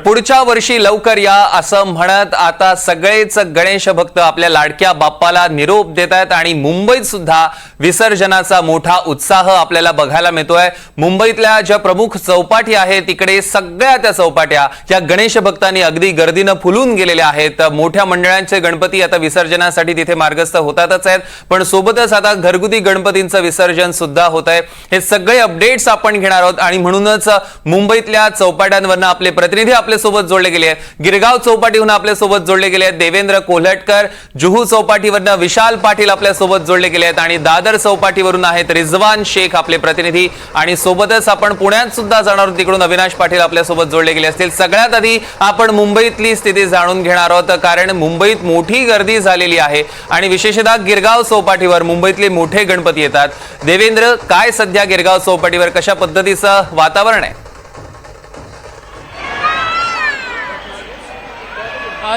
पुढच्या वर्षी लवकर या असं म्हणत आता सगळेच गणेश भक्त आपल्या लाडक्या बाप्पाला निरोप देत आहेत आणि मुंबईत सुद्धा विसर्जनाचा मोठा उत्साह आपल्याला बघायला मिळतोय। मुंबईतल्या ज्या प्रमुख चौपाटी आहेत तिकडे सगळ्या त्या चौपाट्या या गणेश भक्तांनी अगदी गर्दीने फुलून गेलेल्या आहेत। मोठ्या मंडळांचे गणपती आता विसर्जनासाठी तिथे मार्गस्थ होतातच आहेत, पण सोबतच आता घरगुती गणपतींचं विसर्जन सुद्धा होतंय। हे सगळे अपडेट्स आपण घेणार आहोत आणि म्हणूनच मुंबईतल्या चौपाट्यांवरनं आपले प्रतिनिधी आपल्या सोबत जोडले गेले आहेत। गिरगाव चौपाटीहून आपल्या सोबत जोडले गेले आहेत देवेंद्र कोल्हटकर, जुहू चौपाटीवरनं विशाल पाटील आपल्या सोबत जोडले गेले आहेत आणि दादर चौपाटीवरून आहेत रिजवान शेख आपले प्रतिनिधी आणि सोबतच आपण पुण्यात सुद्धा जाणार आहोत, तिकडून अविनाश पाटील आपल्या सोबत जोडले गेले असतील। सगळ्यात आधी आपण मुंबईतली स्थिती जाणून घेणार आहोत, कारण मुंबईत मोठी गर्दी झालेली आहे आणि विशेषतः गिरगाव चौपाटीवर मुंबईतले मोठे गणपती येतात। देवेंद्र, काय सध्या गिरगाव चौपाटीवर कशा पद्धतीचं वातावरण आहे?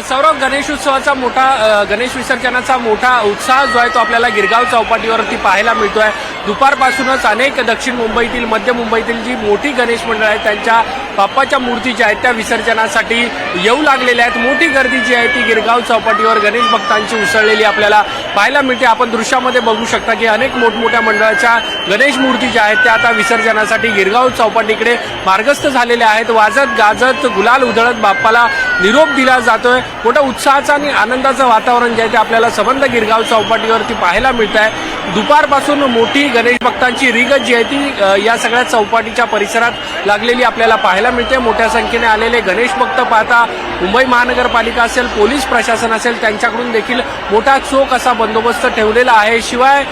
सौरभ, गणेशोत्सवाचा मोठा गणेश विसर्जनाचा मोठा उत्साह जो आहे तो आपल्याला गिरगाव चौपाटीवरती पाहायला मिळतोय। दुपारपासूनच अनेक दक्षिण मुंबईतील, मध्य मुंबईतील जी मोठी गणेश मंडळ आहेत त्यांच्या बाप्पाच्या मूर्ती ज्या आहेत त्या विसर्जनासाठी येऊ लागलेल्या आहेत। मोठी गर्दी जी आहे ती गिरगाव चौपाटीवर गणेश भक्तांची उसळलेली आपल्याला पाहायला मिळते। आपण दृश्यामध्ये बघू शकता की अनेक मोठमोठ्या मंडळाच्या गणेश मूर्ती ज्या आहेत त्या आता विसर्जनासाठी गिरगाव चौपाटीकडे मार्गस्थ झालेल्या आहेत। वाजत गाजत गुलाल उधळत बाप्पाला निरोप दिला जातोय। मोठा उत्साहाचं आणि आनंदाचं वातावरण जे आहे ते आपल्याला सबंध गिरगाव चौपाटीवरती पाहायला मिळत आहे। दुपारपासून मोठी गणेश भक्तांची रीगत जी आहे ती या सगळ्या चौपाटीच्या परिसरात लागलेली आपल्याला पाहायला मिळते। मोठ्या संख्येने आलेले गणेश भक्त पाहता मुंबई महानगरपालिका असेल, पोलीस प्रशासन असेल, त्यांच्याकडून देखील मोठा चोख असा बंदोबस्त ठेवलेला आहे। शिवाय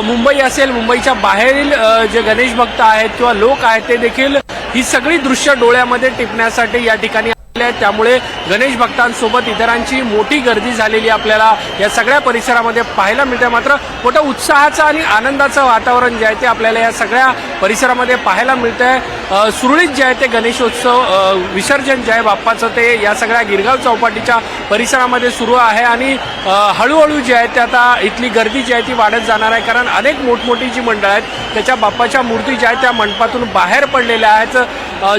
मुंबई असेल, मुंबईच्या बाहेरील जे गणेश भक्त आहेत किंवा लोक आहेत ते देखील ही सगळी दृश्य डोळ्यामध्ये टिपण्यासाठी या ठिकाणी त्यामुळे गणेश भक्तांसोबत इतरांची मोठी गर्दी झालेली आपल्याला या सगळ्या परिसरामध्ये पाहायला मिळते। मात्र मोठं उत्साहाचं आणि आनंदाचं वातावरण जे आहे ते आपल्याला या सगळ्या परिसरामध्ये पाहायला मिळतंय। सुरळीत जे आहे ते गणेशोत्सव विसर्जन जे आहे बाप्पाचं ते या सगळ्या गिरगाव चौपाटीच्या परिसरामध्ये सुरू आहे आणि हळूहळू जे आहे ते आता इथली गर्दी जी आहे ती वाढत जाणार आहे, कारण अनेक मोठमोठी जी मंडळ आहेत त्याच्या बाप्पाच्या मूर्ती ज्या आहेत त्या मंडपातून बाहेर पडलेल्या आहेत।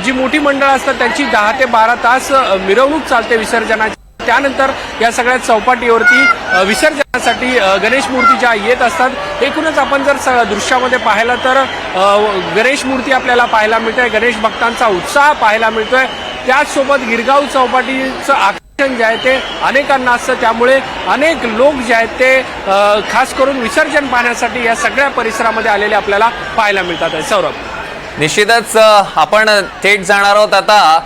जी मोठी मंडळ असतात त्यांची 10 ते 12 तास मिरवणूक चालते विसर्जनाची। त्यानंतर या सगळ्या चौपाटीवरती विसर्जनासाठी गणेश मूर्ती ज्या येत असतात। एकूणच आपण जर दृश्यामध्ये पाहिलं तर गणेश मूर्ती आपल्याला पाहायला मिळते, गणेश भक्तांचा उत्साह पाहायला मिळतोय। त्याचसोबत गिरगाव चौपाटीचं आकर्षण जे आहे ते अनेकांना असतं, त्यामुळे अनेक लोक जे आहेत ते खास करून विसर्जन पाहण्यासाठी या सगळ्या परिसरामध्ये आलेले आपल्याला पाहायला मिळतात। सौरभ, निश्चितच आपण थेट जाणार आहोत आता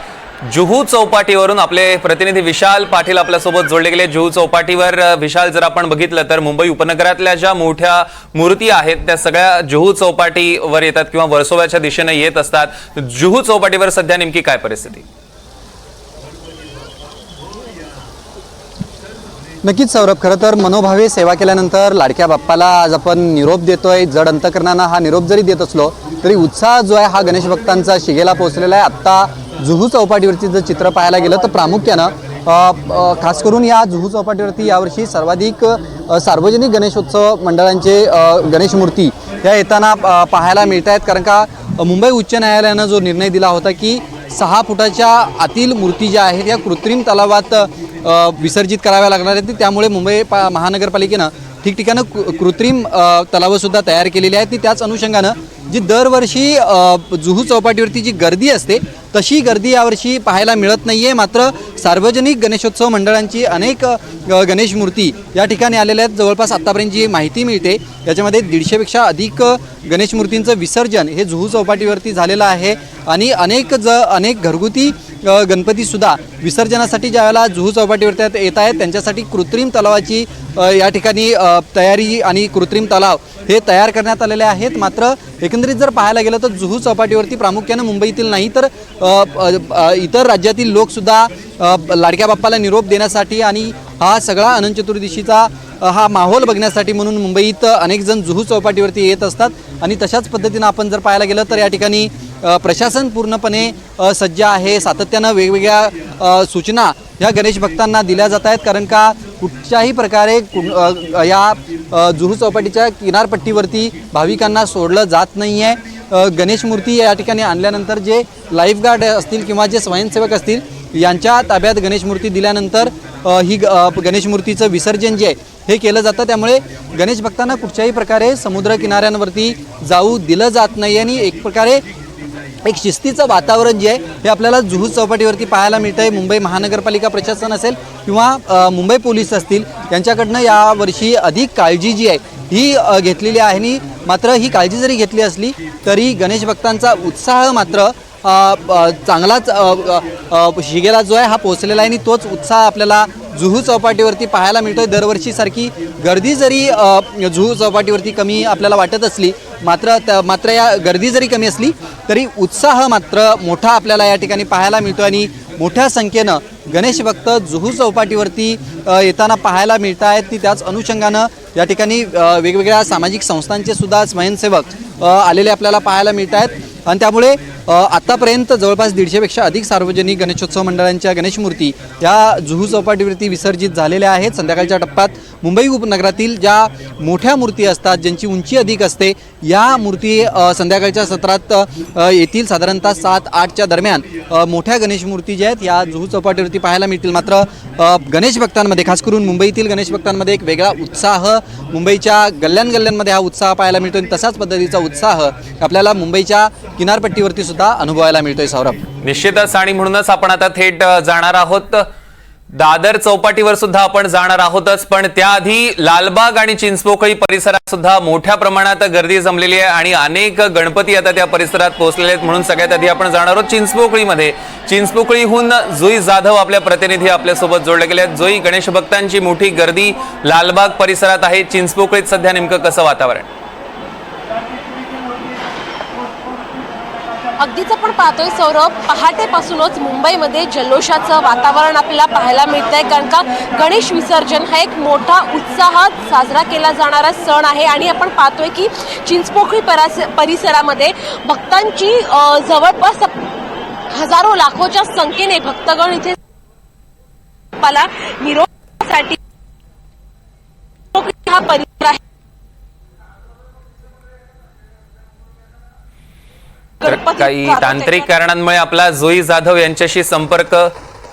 जुहू चौपाटीवरून। आपले प्रतिनिधी विशाल पाटील आपल्यासोबत जोडले गेले। जुहू चौपाटीवर विशाल, जर आपण बघितलं तर मुंबई उपनगरातल्या ज्या मोठ्या मूर्ती आहेत त्या सगळ्या जुहू चौपाटीवर येतात किंवा वर्सोव्याच्या दिशेने येत असतात। जुहू चौपाटीवर सध्या नेमकी काय परिस्थिती? नक्कीच सौरभ, खरं तर मनोभावे सेवा केल्यानंतर लाडक्या बाप्पाला आज आपण निरोप देतोय। जड अंतकरणानं हा निरोप जरी देत असलो तरी उत्साह जो आहे हा गणेश भक्तांचा शिगेला पोहोचलेला आहे। आत्ता जुहू चौपाटीवरती जर चित्र पाहायला गेलं तर प्रामुख्यानं खास करून या जुहू चौपाटीवरती यावर्षी सर्वाधिक सार्वजनिक गणेशोत्सव मंडळांचे गणेश मूर्ती या येताना पाहायला मिळत आहेत, कारण का मुंबई उच्च न्यायालयानं जो निर्णय दिला होता की 6 फुटाच्या आतील मूर्ती ज्या आहेत या कृत्रिम तलावात विसर्जित कराव्या लागणार आहेत। त्यामुळे मुंबई महानगरपालिकेनं ठिकठिकाणं कृत्रिम तलावंसुद्धा तयार केलेली आहेत। ती त्याच अनुषंगानं जी दरवर्षी जुहू चौपाटीवरती जी गर्दी असते तशी गर्दी यावर्षी पाहायला मिळत नाही आहे। मात्र सार्वजनिक गणेशोत्सव मंडळांची अनेक गणेश मूर्ती या ठिकाणी आलेल्या आहेत। जवळपास आत्तापर्यंत जी माहिती मिळते याच्यामध्ये 150पेक्षा अधिक गणेश मूर्तींचं विसर्जन हे जुहू चौपाटीवरती झालेलं आहे आणि अनेक घरगुती गणपतीसुद्धा विसर्जनासाठी ज्यावेळेला जुहू चौपाटीवरती येत आहेत त्यांच्यासाठी कृत्रिम तलावाची या ठिकाणी तयारी आणि कृत्रिम तलाव हे तयार करण्यात आलेले आहेत। मात्र एकंदरीत जर पाहायला गेलं तर जुहू चौपाटीवरती प्रामुख्यानं मुंबईतील नाही तर इतर राज्यातील लोकसुद्धा लाडक्या बाप्पाला निरोप देण्यासाठी आणि हा सगळा अनंत चतुर्दशीचा हा माहोल बघण्यासाठी म्हणून मुंबईत अनेक जण जुहू चौपाटीवरती येत असतात आणि तशाच पद्धतीनं आपण जर पाहायला गेलं तर या ठिकाणी प्रशासन पूर्णपणे सज्ज आहे। सातत्यानं वेगवेगळ्या सूचना या गणेश भक्तांना दिल्या जात आहेत, कारण का कुठच्याही प्रकारे या जुहू चौपाटीच्या किनारपट्टीवरती भाविकांना सोडलं जात नाही आहे। गणेश मूर्ती या ठिकाणी आणल्यानंतर जे लाईफगार्ड असतील किंवा जे स्वयंसेवक असतील यांच्या ताब्यात गणेश मूर्ती दिल्यानंतर ही गणेश मूर्तीचं विसर्जन जे आहे हे केलं जातं। त्यामुळे गणेश भक्तांना कुठच्याही प्रकारे समुद्र किनाऱ्यांवरती जाऊ दिलं जात नाही आणि एक प्रकारे एक शिस्तीचं वातावरण जे आहे हे आपल्याला जुहू चौपाटीवरती पाहायला मिळतं आहे। मुंबई महानगरपालिका प्रशासन असेल किंवा मुंबई पोलीस असतील यांच्याकडनं यावर्षी अधिक काळजी जी आहे ही घेतलेली आहे आणि मात्र ही काळजी जरी घेतली असली तरी गणेश भक्तांचा उत्साह मात्र चांगलाच शिगेला जो आहे हा पोचलेला आहे आणि तोच उत्साह आपल्याला जुहू चौपाटीवरती पाहायला मिळतोय। दरवर्षीसारखी गर्दी जरी जुहू चौपाटीवरती कमी आपल्याला वाटत असली मात्र या गर्दी जरी कमी असली तरी उत्साह मात्र मोठा आपल्याला या ठिकाणी पाहायला मिळतो आणि मोठ्या संख्येनं गणेश भक्त जुहू चौपाटीवरती येताना पाहायला मिळत आहेत। ती त्याच अनुषंगानं या ठिकाणी वेगवेगळ्या सामाजिक संस्थांचे सुद्धा स्वयंसेवक आलेले आपल्याला पाहायला मिळत आहेत आणि त्यामुळे आतापर्यंत जवळपास 150पेक्षा अधिक सार्वजनिक गणेशोत्सव मंडळांच्या गणेश मूर्ती या जुहू चौपाटीवरती विसर्जित झालेल्या आहेत। संध्याकाळच्या टप्प्यात मुंबई उपनगरातील ज्या मोठ्या मूर्ती असतात ज्यांची उंची अधिक असते या मूर्ती संध्याकाळच्या सत्रात येतील। साधारणतः 7-8च्या दरम्यान मोठ्या गणेश मूर्ती ज्या आहेत या जुहू चौपाटीवरती पाहायला मिळतील। मात्र गणेश भक्तांमध्ये खास करून मुंबईतील गणेश भक्तांमध्ये एक वेगळा उत्साह मुंबईच्या गल्ल्यांमध्ये हा उत्साह पाहायला मिळतो आणि तसाच पद्धतीचा उत्साह आपल्याला मुंबईच्या किनारपट्टीवरती सुद्धा अनुभवायला मिळतोय। सौरभ, निश्चितच आणि म्हणूनच आपण आता थेट जाणार आहोत दादर चौपाटीवर सुद्धा आपण जाणार आहोतच, पण त्याआधी लालबाग आणि चिंचपोकळी परिसरात सुद्धा मोठ्या प्रमाणात गर्दी जमलेली आहे आणि अनेक गणपती आता त्या परिसरात पोहोचलेले आहेत। म्हणून सगळ्यात आधी आपण जाणार आहोत चिंचपोकळीमध्ये। चिंचपोकळीहून जुई जाधव आपल्या प्रतिनिधी आपल्यासोबत जोडले गेले आहेत। जुई, गणेश भक्तांची मोठी गर्दी लालबाग परिसरात आहे, चिंचपोकळीत सध्या नेमकं कसं वातावरण? अगदीच आपण पाहतोय सौरभ, पहाटेपासूनच मुंबईमध्ये जल्लोषाचं वातावरण आपल्याला पाहायला मिळतंय कारण का गणेश विसर्जन हा एक मोठा उत्साहात साजरा केला जाणारा सण आहे आणि आपण पाहतोय की चिंचपोकळी परिसरामध्ये भक्तांची जवळपास हजारो लाखोच्या संख्येने भक्तगण इथे निरोपासाठी हा परिसर आहे। काही तांत्रिक कारणांमुळे आपला जुई जाधव यांच्याशी संपर्क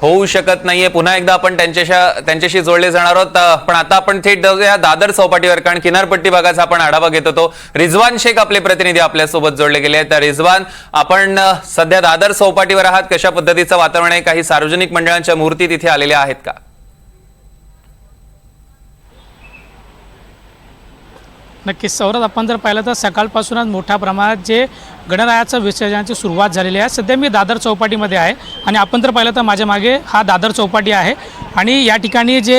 होऊ शकत नाहीये। पुन्हा एकदा आपण त्यांच्याशी जोडले जाणार आहोत, पण आता आपण थेट जाऊया दादर चौपाटीवर कारण किनारपट्टी भागाचा आपण आढावा घेत होतो। रिजवान शेख आपले प्रतिनिधी आपल्यासोबत जोडले गेले आहेत। रिजवान, आपण सध्या दादर चौपाटीवर आहात, कशा पद्धतीचं वातावरण आहे? काही सार्वजनिक मंडळांच्या मूर्ती तिथे आलेल्या आहेत का? नक्कीच सौरभ, आपण जर पाहिलं तर सकाळपासूनच मोठ्या प्रमाणात जे गणरायाचं विसर्जनाची सुरुवात झालेली आहे। सध्या मी दादर चौपाटीमध्ये आहे आणि आपण जर पाहिलं तर माझ्या मागे हा दादर चौपाटी आहे आणि या ठिकाणी जे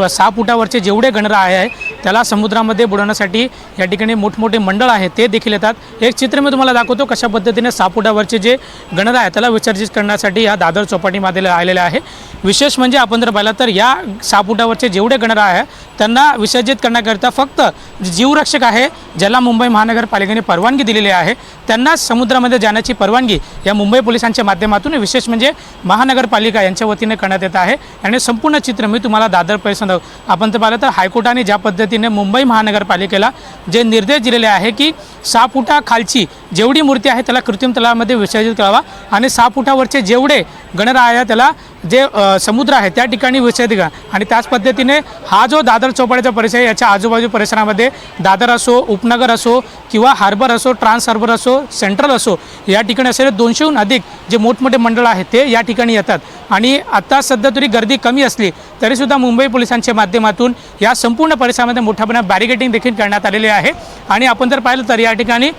6 फुटावरचे जेवढे गणराय आहे त्याला समुद्रामध्ये बुडवण्यासाठी या ठिकाणी मोठमोठे मंडळ आहे ते देखील येतात। एक चित्र मी तुम्हाला दाखवतो कशा पद्धतीने 6 फुटावरचे जे गणराय आहे त्याला विसर्जित करण्यासाठी या दादर चौपाटीमध्ये आलेले आहे। विशेष म्हणजे आपण जर पाहिलं तर या 6 फुटावरचे जेवढे गणराय आहे त्यांना विसर्जित करण्याकरिता फक्त जीवरक्षक आहे ज्याला मुंबई महानगरपालिकेने परवानगी दिलेली आहे त्यांना समुद्रामध्ये जाण्याची परवानगी या मुंबई पोलिसांच्या माध्यमातून विशेष म्हणजे महानगरपालिका यांच्या वतीने करण्यात येत आहे। आणि संपूर्ण चित्र मी तुम्हाला दादर परिसर आपण तर पाहिलं तर हायकोर्टाने ज्या पद्धतीने मुंबई महानगरपालिकेला जे निर्देश दिलेले आहे की 6 फुटाखालची जेवढी मूर्ती आहे त्याला कृत्रिम तलावामध्ये विसर्जित करावा आणि 6 फुटावरचे जेवढे गणराय आहे त्याला जे समुद्र आहे त्या ठिकाणी विसर्जित करा। आणि त्याच पद्धतीने हा जो दादर चौपाटीचा परिसर याच्या आजूबाजू परिसरामध्ये दादर असो, उपनगर असो किंवा हार्बर असो, ट्रान्स हार्बर असो, सेंट्रल असो या ठिकाणी असलेले 200हून अधिक जे मोठमोठे मंडळ आहेत ते या ठिकाणी येतात। आणि आता सध्या तरी गर्दी कमी असली तरीसुद्धा मुंबई पोलिसांच्या माध्यमातून या संपूर्ण परिसरामध्ये मोठ्या प्रमाणात बॅरिकेडिंग देखील करण्यात आलेले आहे। आणि आपण जर पाहिलं तर या ठिकाणी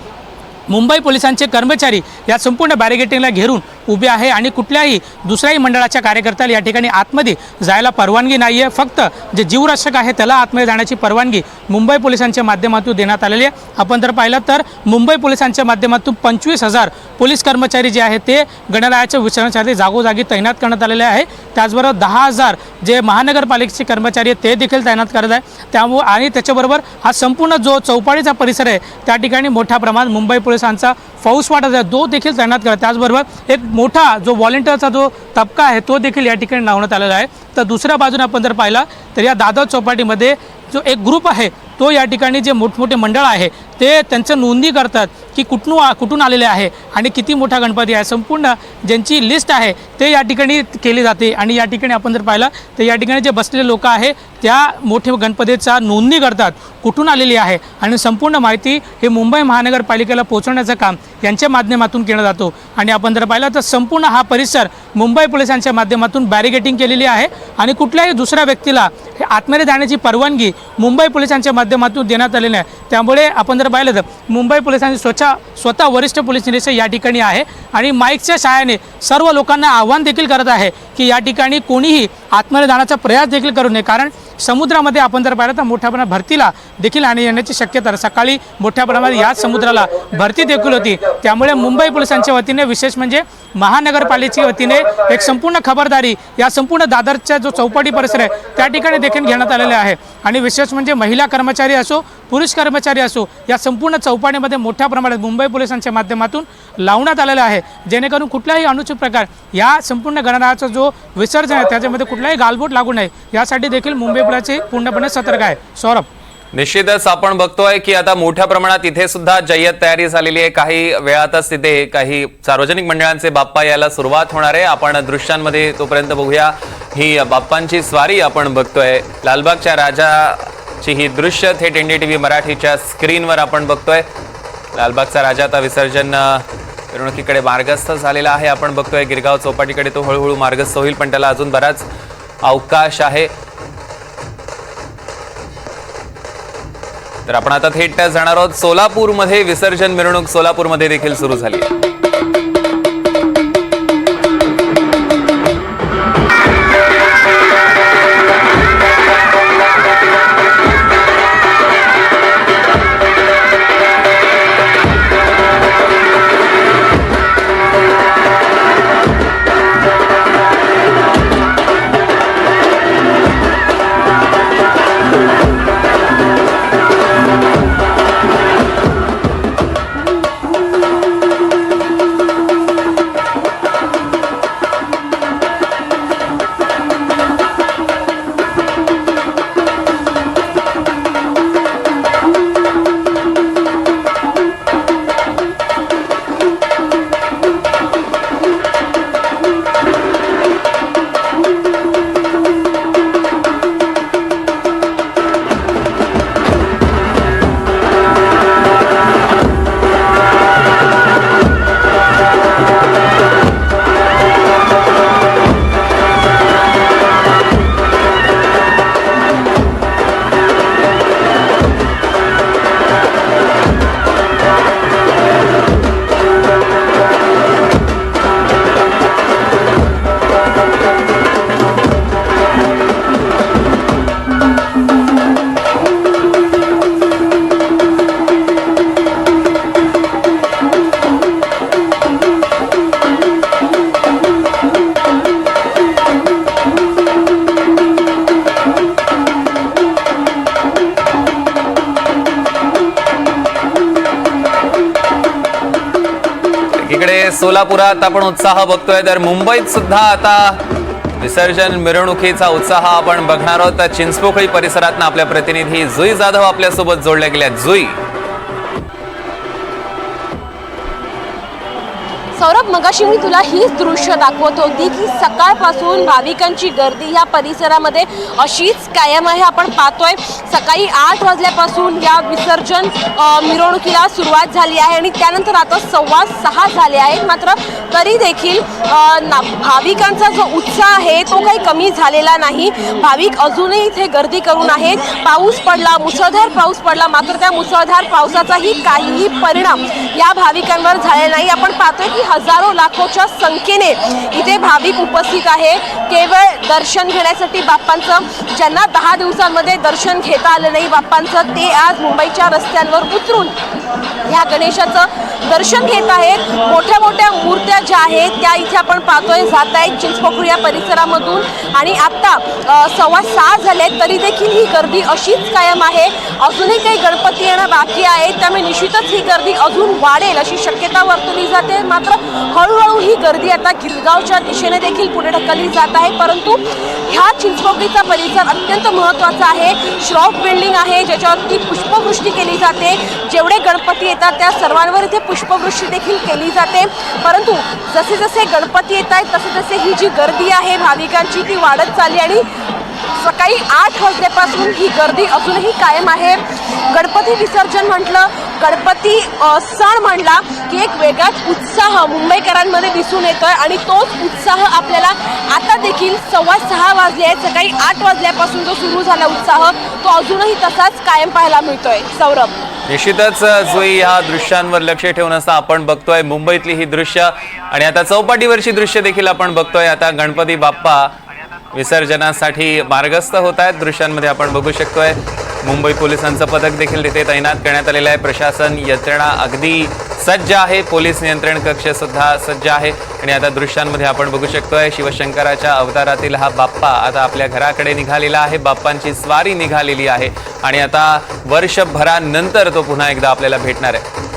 मुंबई पोलिसांचे कर्मचारी या संपूर्ण बॅरिकेडिंगला घेरून उभे आहे आणि कुठल्याही दुसऱ्याही मंडळाच्या कार्यकर्त्याला या ठिकाणी आतमध्ये जायला परवानगी नाही आहे। फक्त जे जीवरक्षक आहे त्याला आतमध्ये जाण्याची परवानगी मुंबई पोलिसांच्या माध्यमातून देण्यात आलेली आहे। आपण जर पाहिलं तर मुंबई पोलिसांच्या माध्यमातून 25,000 पोलीस कर्मचारी जे आहेत ते गणरायाच्या विसर्जनासाठी जागोजागी तैनात करण्यात आलेले आहे। त्याचबरोबर 10,000 जे महानगरपालिकेचे कर्मचारी आहेत ते देखील तैनात करत आहे। त्यामुळे आणि त्याच्याबरोबर हा संपूर्ण जो चौपाटीचा परिसर आहे त्या ठिकाणी मोठ्या प्रमाणात मुंबई पोलिसांचा फौजफाटा आहे तो देखील तैनात करत। त्याचबरोबर एक मोठा जो व्हॉलेंटियरचा जो तबका आहे तो देखील या ठिकाणी लावण्यात आलेला आहे। तर दुसऱ्या बाजूने आपण जर पाहिला तर या दादर चौपाटीमध्ये जो एक ग्रुप आहे तो या ठिकाणी जे मोठमोठे मंडळ आहे ते त्यांचं नोंदणी करतात की कुठून आलेले आहे आणि किती मोठा गणपती आहे. संपूर्ण ज्यांची लिस्ट आहे ते या ठिकाणी केली जाते आणि या ठिकाणी आपण जर पाहिलं तर या ठिकाणी जे बसलेले लोक आहे त्या मोठ्या गणपतीचा नोंदणी करतात, कुठून आलेली आहे आणि संपूर्ण माहिती हे मुंबई महानगरपालिकेला पोहोचवण्याचं काम यांच्या माध्यमातून केलं जातो. आणि आपण जर पाहिलं तर संपूर्ण हा परिसर मुंबई पोलिसांच्या माध्यमातून बॅरिगेटिंग केलेली आहे आणि कुठल्याही दुसऱ्या व्यक्तीला हे आतमध्ये जाण्याची परवानगी मुंबई पोलिसांच्या माध्यमातून देण्यात आलेली आहे. त्यामुळे आपण जर पाहिलं तर मुंबई पोलिसांची स्वतः वरिष्ठ पोलीस निरीक्षक या ठिकाणी आहे आणि माईकच्या सहाय्याने सर्व लोकांना आव्हान देखील करत आहे की या ठिकाणी कोणीही आतमध्ये जाण्याचा प्रयास देखील करू नये. कारण समुद्रामध्ये आपण जर पाहिलं तर मोठ्या प्रमाणात भरतीला देखील आणि येण्याची शक्यता आहे. सकाळी मोठ्या प्रमाणात याच समुद्राला भरती देखील होती. त्यामुळे मुंबई पोलिसांच्या वतीने विशेष म्हणजे महानगरपालिकेच्या वतीने एक संपूर्ण खबरदारी या संपूर्ण दादरचा जो चौपाटी परिसर आहे त्या ठिकाणी देखील घेण्यात आलेले आहे. आणि विशेष म्हणजे महिला कर्मचारी असो पुरुष कर्मचारी असो या संपूर्ण चौपाटीमध्ये मोठ्या प्रमाणात मुंबई पोलिसांच्या माध्यमातून लावण्यात आलेला आहे, जेणेकरून कुठलाही अनुचित प्रकार या संपूर्ण गणरायाचा जो विसर्जन आहे त्याच्यामध्ये कुठलाही गालबोट लागू नये यासाठी देखील मुंबई पोलिस पूर्णपणे सतर्क आहे. सौरभ, निश्चितच आपण बघतोय की आता मोठ्या प्रमाणात इथे सुद्धा जय्यत तयारी झालेली आहे. काही वेळातच तिथे काही सार्वजनिक मंडळांचे बाप्पा यायला सुरुवात होणार आहे. आपण दृश्यांमध्ये तोपर्यंत बघूया ही बाप्पांची स्वारी आपण बघतोय. लालबागच्या राजाची ही दृश्य थेट NDTV मराठीच्या स्क्रीनवर आपण बघतोय. लालबागचा राजा आता विसर्जन मिरवणुकीकडे मार्गस्थ झालेला आहे. आपण बघतोय गिरगाव चौपाटीकडे तो हळूहळू मार्गस्थ होईल, पण त्याला अजून बराच अवकाश आहे. तर आपण आता थेट जाणार आहोत सोलापूरमध्ये. विसर्जन मिरवणूक सोलापूरमध्ये देखील सुरू झाली आहे. इकडे सोलापुरात आपण उत्साह बघतोय, तर मुंबईत सुद्धा आता विसर्जन मिरवणुकीचा उत्साह आपण बघणार आहोत. चिंचपोकळी परिसरातून आपल्या प्रतिनिधी जुई जाधव आपल्यासोबत जोडल्या गेल्या. जुई, सौरभ, मगाशी मी तुला हीच दृश्य दाखवत होती की सकाळपासून भाविकांची गर्दी ह्या परिसरामध्ये अशीच कायम आहे. आपण पाहतोय सकाळी 8 वाजल्यापासून या विसर्जन मिरवणुकीला सुरुवात झाली आहे आणि त्यानंतर आता 6:15 झाले आहेत. मात्र तरी देखील भाविकांचा जो उत्साह आहे तो काही कमी झालेला नाही. भाविक अजूनही इथे गर्दी करून आहेत. पाऊस पडला, मुसळधार पाऊस पडला, मात्र त्या मुसळधार पावसाचाही काहीही परिणाम या भाविकांवर झालेला नाही. आपण पाहतोय की हजारो लाखोच्या संख्येने इथे भाविक उपस्थित आहे केवळ दर्शन घेण्यासाठी बाप्पांचं. ज्यांना 10 दिवसांमध्ये दर्शन घेता आलं नाही बाप्पांचं, ते आज मुंबईच्या रस्त्यांवर उतरून ह्या गणेशाचं दर्शन घेत आहेत. मोठ्या मोठ्या मूर्त्या ज्या आहेत त्या इथे आपण पाहतोय जात आहेत चिंचपोकळी या परिसरामधून. आणि आत्ता 6:15 झाले तरी देखील ही गर्दी अशीच कायम आहे. अजूनही काही गणपती येणं बाकी आहे, त्यामुळे निश्चितच ही गर्दी अजून वाढेल अशी शक्यता वर्तवली जाते. मात्र हळूहळू ही गर्दी आता गिरगावच्या दिशेने देखील पुढे ढकलली जात आहे. परंतु ह्या चिंचपोकळीचा परिसर अत्यंत महत्त्वाचा आहे. श्रॉफ बिल्डिंग आहे ज्याच्यावरती पुष्पवृष्टी केली जाते. जेवढे गणपती येतात त्या सर्वांवर इथे पुष्पवृष्टी देखील केली जाते. परंतु जसे जसे गणपती येत आहेत तसे तसे ही जी गर्दी आहे भाविकांची ती वाढत चालली आणि सकाळी 8 वाजल्यापासून ही गर्दी अजूनही कायम आहे. गणपती विसर्जन म्हटलं, गणपती सण म्हणला की एक वेगळाच उत्साह मुंबईकरांमध्ये दिसून येतोय आणि तोच उत्साह आपल्याला आता देखील 6:15 वाजले आहेत. सकाळी 8 वाजल्यापासून जो सुरू झाला उत्साह तो अजूनही तसाच कायम पाहायला मिळतोय. सौरभ, निश्चितच जुई, ह्या दृश्यांवर लक्ष ठेवून असं आपण बघतोय मुंबईतली ही दृश्य आणि आता चौपाटीवरची दृश्य देखील आपण बघतोय. आता गणपती बाप्पा विसर्जनासाठी मार्गस्थ होत आहेत. दृश्यांमध्ये आपण बघू शकतोय मुंबई पोलिसांचं पथक देखील तिथे तैनात करण्यात आलेलं आहे. प्रशासन यंत्रणा अगदी सज्ज आहे. पोलीस नियंत्रण कक्ष सुद्धा सज्ज आहे आणि आता दृश्यांमध्ये आपण बघू शकतोय शिवशंकराच्या अवतारातील हा बाप्पा आता आपल्या घराकडे निघालेला आहे. बाप्पांची स्वारी निघालेली आहे आणि आता वर्षभरानंतर तो पुन्हा एकदा आपल्याला भेटणार आहे.